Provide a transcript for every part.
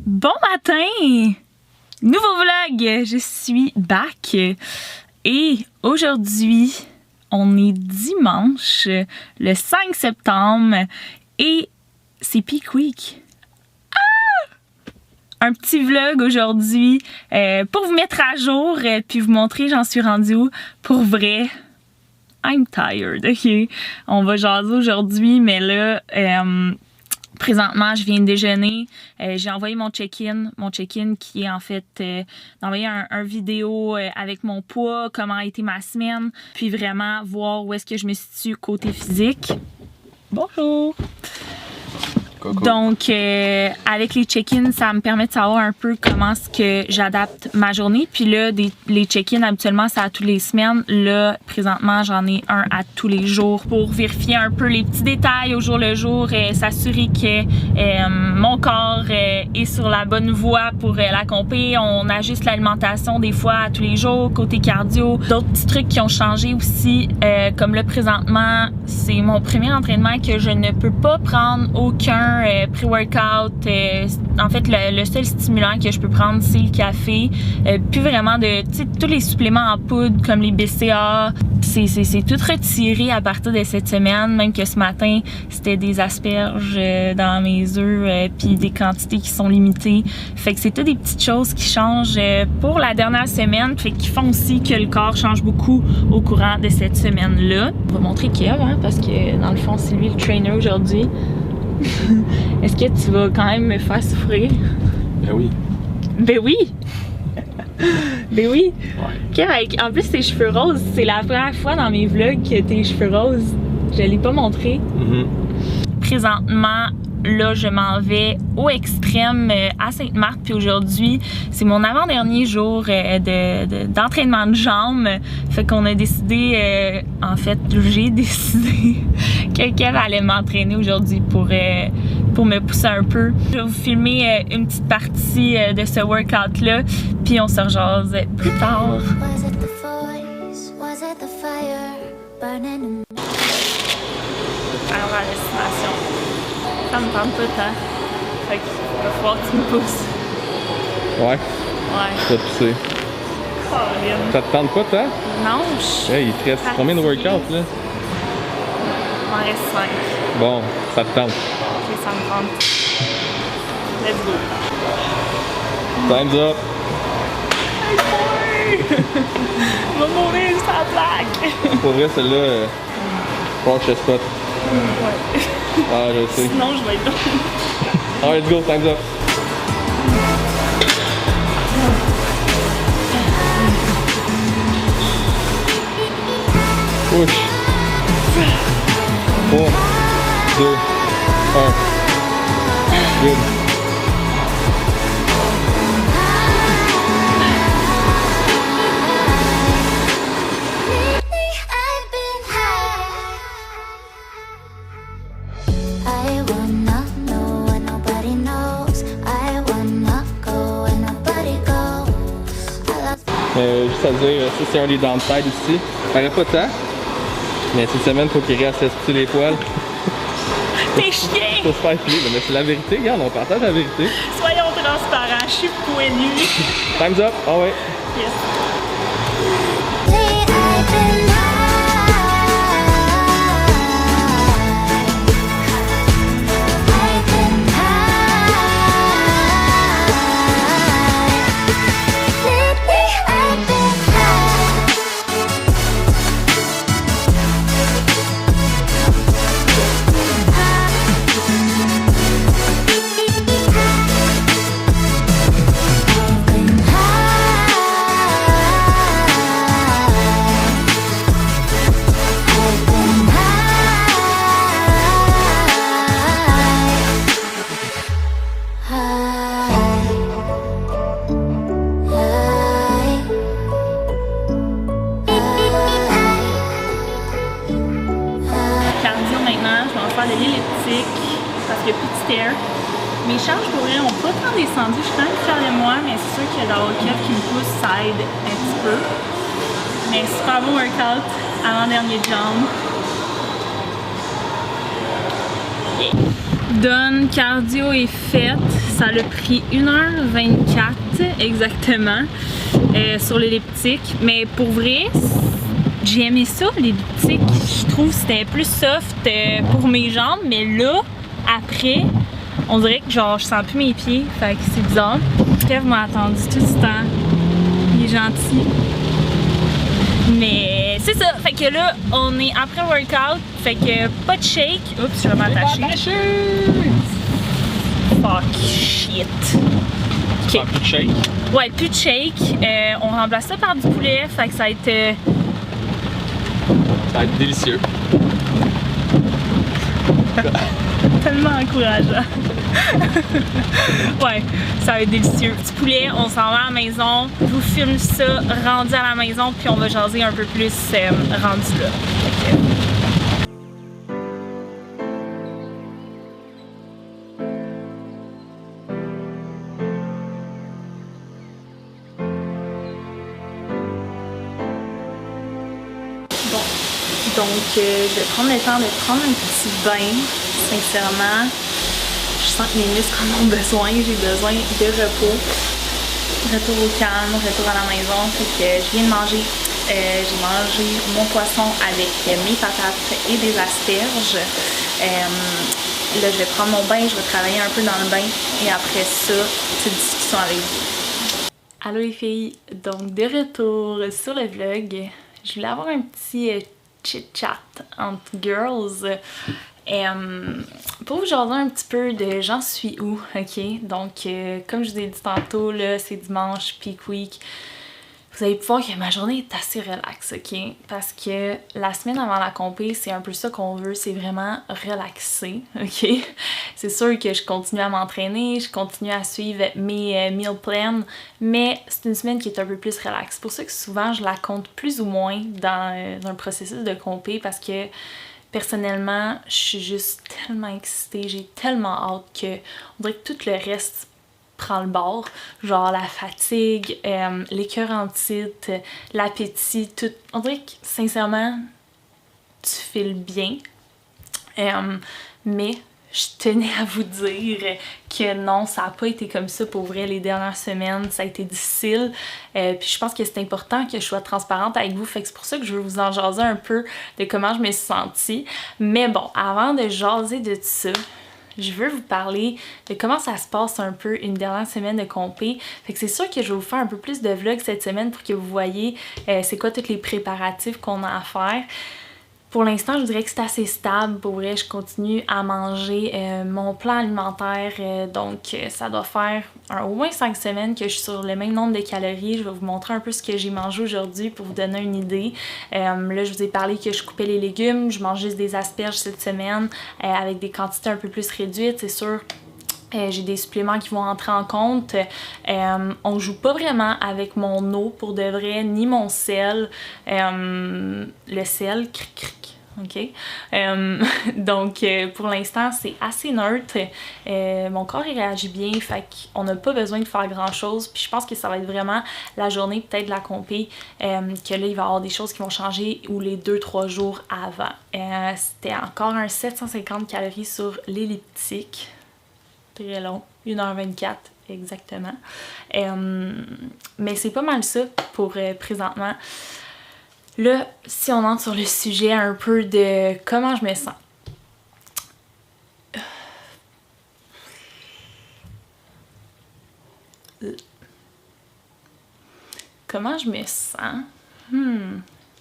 Bon matin! Nouveau vlog! Je suis back et aujourd'hui, on est dimanche, le 5 septembre et c'est Peak Week. Un petit vlog aujourd'hui pour vous mettre à jour puis vous montrer j'en suis rendue où. Pour vrai, I'm tired, ok? On va jaser aujourd'hui, mais là, présentement, je viens de déjeuner. J'ai envoyé mon check-in. Mon check-in qui est en fait d'envoyer un vidéo avec mon poids, comment a été ma semaine, puis vraiment voir où est-ce que je me situe côté physique. Bonjour! Coucou. Donc, avec les check-ins, ça me permet de savoir un peu comment est-ce que j'adapte ma journée. Puis là, les check-ins, habituellement, c'est à tous les semaines. Là, présentement, j'en ai un à tous les jours pour vérifier un peu les petits détails au jour le jour, s'assurer que mon corps est sur la bonne voie pour l'accomplir. On ajuste l'alimentation des fois à tous les jours, côté cardio. D'autres petits trucs qui ont changé aussi, comme là, présentement, c'est mon premier entraînement que je ne peux pas prendre aucun pré-workout. En fait, le seul stimulant que je peux prendre, c'est le café. Puis vraiment de tous les suppléments en poudre comme les BCA. C'est tout retiré à partir de cette semaine. Même que ce matin, c'était des asperges dans mes œufs puis des quantités qui sont limitées. Fait que c'est toutes des petites choses qui changent pour la dernière semaine. Fait qui font aussi que le corps change beaucoup au courant de cette semaine-là. On va montrer Kev, hein, parce que dans le fond, c'est lui le trainer aujourd'hui. Est-ce que tu vas quand même me faire souffrir? Ben oui. Ben oui! Ben oui! Ouais. Okay, en plus, tes cheveux roses, c'est la première fois dans mes vlogs que tes cheveux roses, je l'ai pas montré. Présentement, là, je m'en vais au extrême à Sainte-Marthe. Puis aujourd'hui, c'est mon avant-dernier jour d'entraînement de jambes. Fait qu'on a décidé, en fait, j'ai décidé que Kev allait m'entraîner aujourd'hui pour me pousser un peu. Je vais vous filmer une petite partie de ce workout-là. Puis on se rejase plus tard. Alors, à la destination. Ça me tente pas tant. Fait qu'il va falloir que tu me pousses. Ouais. Ouais. Je vais te pousser. Caroline. Ça te tente pas, toi? Non, je Hey, il te reste combien de workouts, là? Il m'en reste 5. Bon, ça te tente. Ok, ça me tente. Let's go. Time's up. Hey boy! Je vais mourir sans plaque! Pour vrai, celle-là, faut que je spot. Ouais. Ah, je sais. Sinon, je vais être drôle. Alright, let's go, time's up. Push. 3, 2, 1. Good. Juste à dire, ça c'est un des downsides ici. Paraît pas tant, mais cette semaine, faut qu'il reste sur les poils. T'es chien! Faut se faire filer, mais c'est la vérité, regarde, on partage la vérité. Soyons transparents, je suis poilu. Time's up, ah ouais. Yes. De l'elliptique parce qu'il n'y a plus de stairs. Mes charges pour vrai n'ont pas tant descendu. Je suis quand même fière de moi, mais c'est sûr que d'avoir Kev qui me pousse, ça aide un petit peu. Mais super bon workout avant-dernier jump. Yeah. Done, cardio est faite. Ça l'a pris 1h24 exactement sur l'elliptique. Mais pour vrai, j'ai aimé ça, l'elliptique. Je trouve que c'était plus soft pour mes jambes. Mais là, après, on dirait que genre je sens plus mes pieds. Fait que c'est bizarre. Kev m'a attendu tout ce temps. Il est gentil. Mais c'est ça. Fait que là, on est après le workout. Fait que pas de shake. Oups, je vais m'attacher. Fuck, shit. Ok. Plus de shake? Ouais, plus de shake. On remplace ça par du poulet. Fait que ça va être. Ça va être délicieux. Tellement encourageant. Ouais, ça va être délicieux. Du poulet, on s'en va à la maison. Je vous filme ça rendu à la maison, puis on va jaser un peu plus rendu là. Bon, donc je vais prendre le temps de prendre un petit bain. Sincèrement, je sens que mes muscles en ont besoin. J'ai besoin de repos. Retour au calme, retour à la maison. Fait que je viens de manger. J'ai mangé mon poisson avec mes patates et des asperges. Là, je vais prendre mon bain, je vais travailler un peu dans le bain. Et après ça, petite discussion avec vous. Allô les filles, donc de retour sur le vlog. Je voulais avoir un petit chit-chat entre girls. Pour vous jaser un petit peu de j'en suis où, ok? Donc, comme je vous ai dit tantôt, là, c'est dimanche, peak week. Vous allez pouvoir que ma journée est assez relaxe, ok? Parce que la semaine avant la compé, c'est un peu ça qu'on veut, c'est vraiment relaxer, ok? C'est sûr que je continue à m'entraîner, je continue à suivre mes meal plans, mais c'est une semaine qui est un peu plus relaxe. C'est pour ça que souvent, je la compte plus ou moins dans un processus de compé parce que personnellement, je suis juste tellement excitée, j'ai tellement hâte que on dirait que tout le reste prend le bord, genre la fatigue, l'écœurantite, l'appétit, tout. On dirait que sincèrement, tu files bien, mais je tenais à vous dire que non, ça n'a pas été comme ça pour vrai les dernières semaines, ça a été difficile, puis je pense que c'est important que je sois transparente avec vous, fait que c'est pour ça que je veux vous en jaser un peu de comment je me suis sentie, mais bon, avant de jaser de tout ça, je veux vous parler de comment ça se passe un peu une dernière semaine de compé. Fait que c'est sûr que je vais vous faire un peu plus de vlogs cette semaine pour que vous voyez c'est quoi tous les préparatifs qu'on a à faire. Pour l'instant, je dirais que c'est assez stable. Pour vrai, je continue à manger mon plan alimentaire. Donc, ça doit faire au moins 5 semaines que je suis sur le même nombre de calories. Je vais vous montrer un peu ce que j'ai mangé aujourd'hui pour vous donner une idée. Là, je vous ai parlé que je coupais les légumes. Je mange juste des asperges cette semaine avec des quantités un peu plus réduites, c'est sûr. J'ai des suppléments qui vont entrer en compte. On joue pas vraiment avec mon eau pour de vrai, ni mon sel. Le sel, cric cric. OK? Donc, pour l'instant, c'est assez neutre. Mon corps, il réagit bien, fait qu'on n'a pas besoin de faire grand-chose. Puis je pense que ça va être vraiment la journée peut-être de la compé, que là, il va y avoir des choses qui vont changer ou les 2-3 jours avant. C'était encore un 750 calories sur l'elliptique. Très long, 1h24 exactement. Mais c'est pas mal ça pour présentement. Là, si on entre sur le sujet un peu de comment je me sens. Comment je me sens?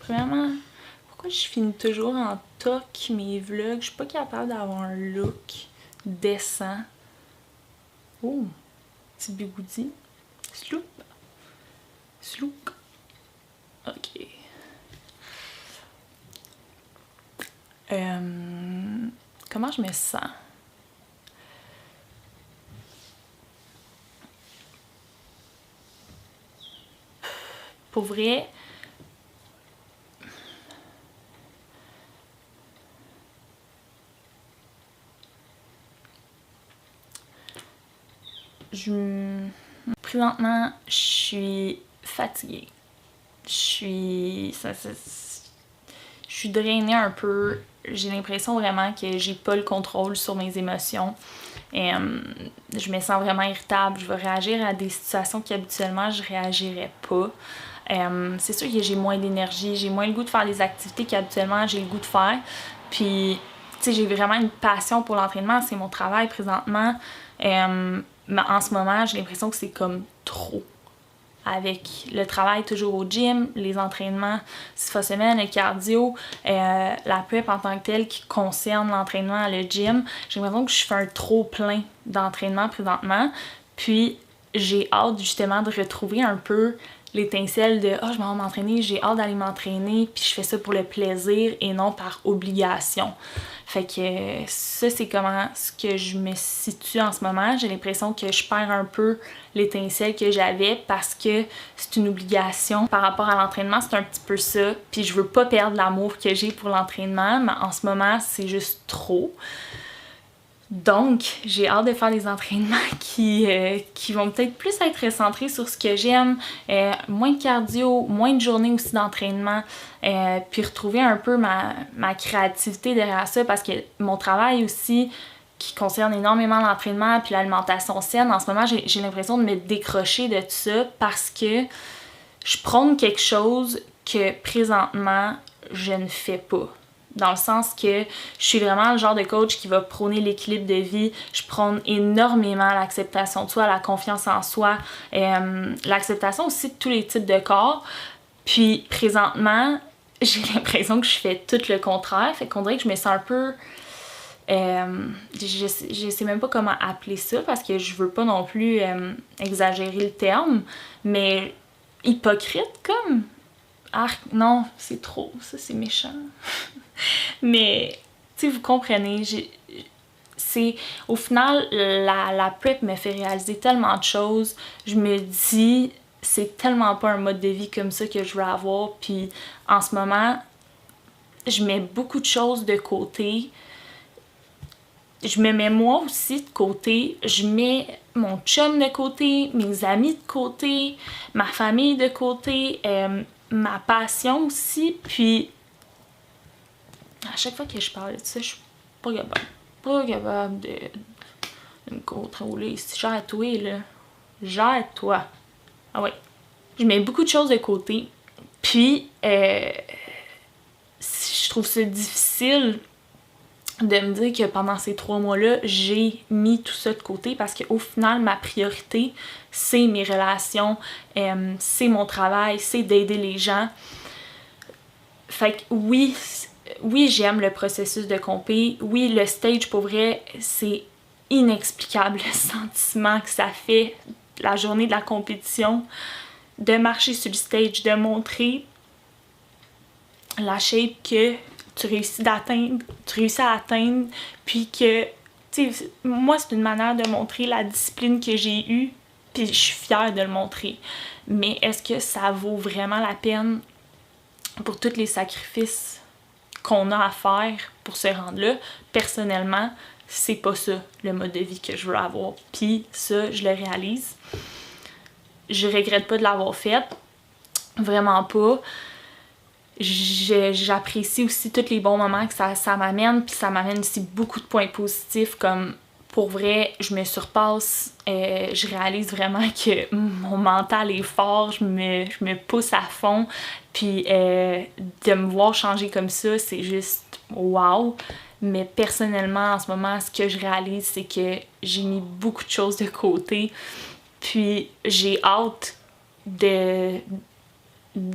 Premièrement, pourquoi je finis toujours en toc mes vlogs? Je suis pas capable d'avoir un look décent. Oh, petit bigoudi. Sloop. Sloop. Ok. Comment je me sens? Pour vrai, présentement, je suis fatiguée. Je suis drainée un peu. J'ai l'impression vraiment que j'ai pas le contrôle sur mes émotions. Je me sens vraiment irritable. Je vais réagir à des situations qu'habituellement je réagirais pas. C'est sûr que j'ai moins d'énergie, j'ai moins le goût de faire les activités qu'habituellement j'ai le goût de faire. Puis, tu sais, j'ai vraiment une passion pour l'entraînement, c'est mon travail présentement. Mais en ce moment, j'ai l'impression que c'est comme trop. Avec le travail toujours au gym, les entraînements 6 fois semaine, le cardio, la prep en tant que telle qui concerne l'entraînement, le gym. J'ai l'impression que je fais un trop plein d'entraînement présentement. Puis j'ai hâte justement de retrouver un peu l'étincelle de « Ah, je m'en vais m'entraîner, j'ai hâte d'aller m'entraîner, puis je fais ça pour le plaisir et non par obligation. » Fait que ça, c'est comment ce que je me situe en ce moment. J'ai l'impression que je perds un peu l'étincelle que j'avais parce que c'est une obligation. Par rapport à l'entraînement, c'est un petit peu ça. Puis je veux pas perdre l'amour que j'ai pour l'entraînement, mais en ce moment, c'est juste trop. Donc, j'ai hâte de faire des entraînements qui vont peut-être plus être centrés sur ce que j'aime, moins de cardio, moins de journées aussi d'entraînement, puis retrouver un peu ma créativité derrière ça parce que mon travail aussi, qui concerne énormément l'entraînement puis l'alimentation saine, en ce moment, j'ai l'impression de me décrocher de tout ça parce que je prône quelque chose que présentement, je ne fais pas. Dans le sens que je suis vraiment le genre de coach qui va prôner l'équilibre de vie. Je prône énormément l'acceptation de soi, la confiance en soi, l'acceptation aussi de tous les types de corps. Puis présentement, j'ai l'impression que je fais tout le contraire. Fait qu'on dirait que je me sens un peu... je sais même pas comment appeler ça parce que je veux pas non plus exagérer le terme, mais hypocrite comme... Ah non, c'est trop, ça c'est méchant. Mais, tu sais, vous comprenez, au final, la prep me fait réaliser tellement de choses. Je me dis, c'est tellement pas un mode de vie comme ça que je veux avoir. Puis en ce moment, je mets beaucoup de choses de côté. Je me mets moi aussi de côté. Je mets mon chum de côté, mes amis de côté, ma famille de côté, ma passion aussi. Puis à chaque fois que je parle de ça, je suis pas capable de me contrôler. Gère-toi, là. Gère-toi. Ah ouais. Je mets beaucoup de choses de côté. Puis, je trouve ça difficile de me dire que pendant ces 3 mois-là, j'ai mis tout ça de côté parce qu'au final, ma priorité, c'est mes relations, c'est mon travail, c'est d'aider les gens. Fait que oui, j'aime le processus de compé. Oui, le stage, pour vrai, c'est inexplicable le sentiment que ça fait la journée de la compétition, de marcher sur le stage, de montrer la shape que tu réussis à atteindre, puis que, tu sais, moi, c'est une manière de montrer la discipline que j'ai eue, puis je suis fière de le montrer. Mais est-ce que ça vaut vraiment la peine pour tous les sacrifices qu'on a à faire pour se rendre là? Personnellement, c'est pas ça le mode de vie que je veux avoir. Puis ça, je le réalise. Je regrette pas de l'avoir fait. Vraiment pas. J'apprécie aussi tous les bons moments que ça m'amène. Puis ça m'amène aussi beaucoup de points positifs comme... Pour vrai, je me surpasse, je réalise vraiment que mon mental est fort, je me pousse à fond, puis de me voir changer comme ça, c'est juste wow. Mais personnellement, en ce moment, ce que je réalise, c'est que j'ai mis beaucoup de choses de côté, puis j'ai hâte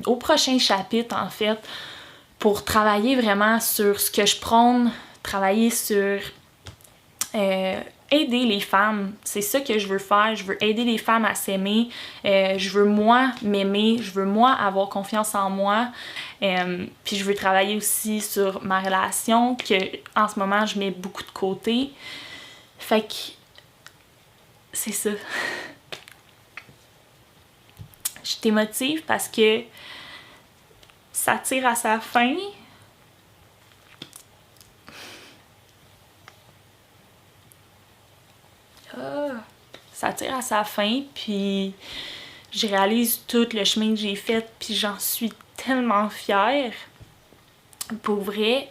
au prochain chapitre, en fait, pour travailler vraiment sur ce que je prône, travailler sur... aider les femmes, c'est ça que je veux faire. Je veux aider les femmes à s'aimer, je veux moi m'aimer, je veux moi avoir confiance en moi, puis je veux travailler aussi sur ma relation que en ce moment je mets beaucoup de côté. Fait que c'est ça. Je t'émotive parce que ça tire à sa fin. Ça tire à sa fin, puis je réalise tout le chemin que j'ai fait, puis j'en suis tellement fière, pour vrai.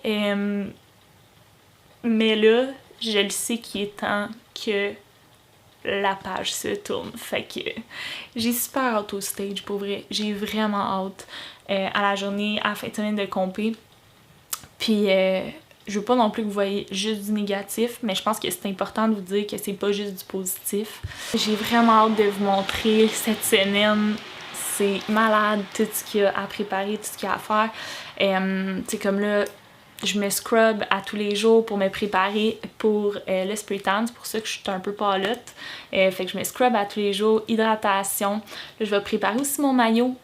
Mais là, je le sais qu'il est temps que la page se tourne. Fait que j'ai super hâte au stage, pour vrai. J'ai vraiment hâte à la journée, à la fin de semaine de compé. Puis je veux pas non plus que vous voyez juste du négatif, mais je pense que c'est important de vous dire que c'est pas juste du positif. J'ai vraiment hâte de vous montrer cette semaine. C'est malade tout ce qu'il y a à préparer, tout ce qu'il y a à faire. C'est comme là, je me scrub à tous les jours pour me préparer pour le spray tan. C'est pour ça que je suis un peu pâlotte. Fait que je me scrub à tous les jours. Hydratation. Là, je vais préparer aussi mon maillot.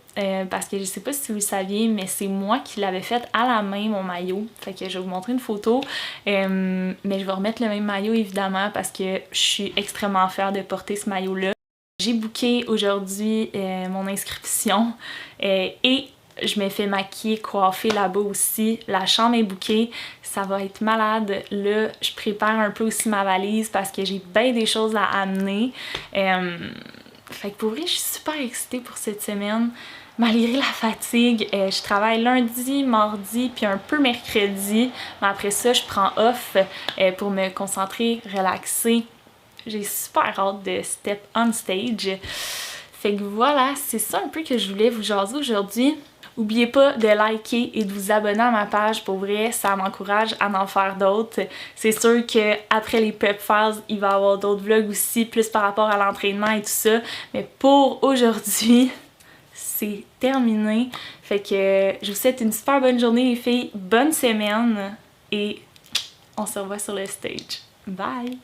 Parce que je sais pas si vous le saviez, mais c'est moi qui l'avais fait à la main, mon maillot. Fait que je vais vous montrer une photo. Mais je vais remettre le même maillot, évidemment, parce que je suis extrêmement fière de porter ce maillot-là. J'ai booké aujourd'hui mon inscription et je me fais maquiller, coiffer là-bas aussi. La chambre est bookée. Ça va être malade. Là, je prépare un peu aussi ma valise parce que j'ai bien des choses à amener. Fait que pour vrai, je suis super excitée pour cette semaine. Malgré la fatigue, je travaille lundi, mardi, puis un peu mercredi. Mais après ça, je prends off pour me concentrer, relaxer. J'ai super hâte de step on stage. Fait que voilà, c'est ça un peu que je voulais vous jaser aujourd'hui. N'oubliez pas de liker et de vous abonner à ma page, pour vrai, ça m'encourage à en faire d'autres. C'est sûr qu'après les prep files, il va y avoir d'autres vlogs aussi, plus par rapport à l'entraînement et tout ça. Mais pour aujourd'hui, c'est terminé. Fait que je vous souhaite une super bonne journée les filles, bonne semaine et on se revoit sur le stage. Bye!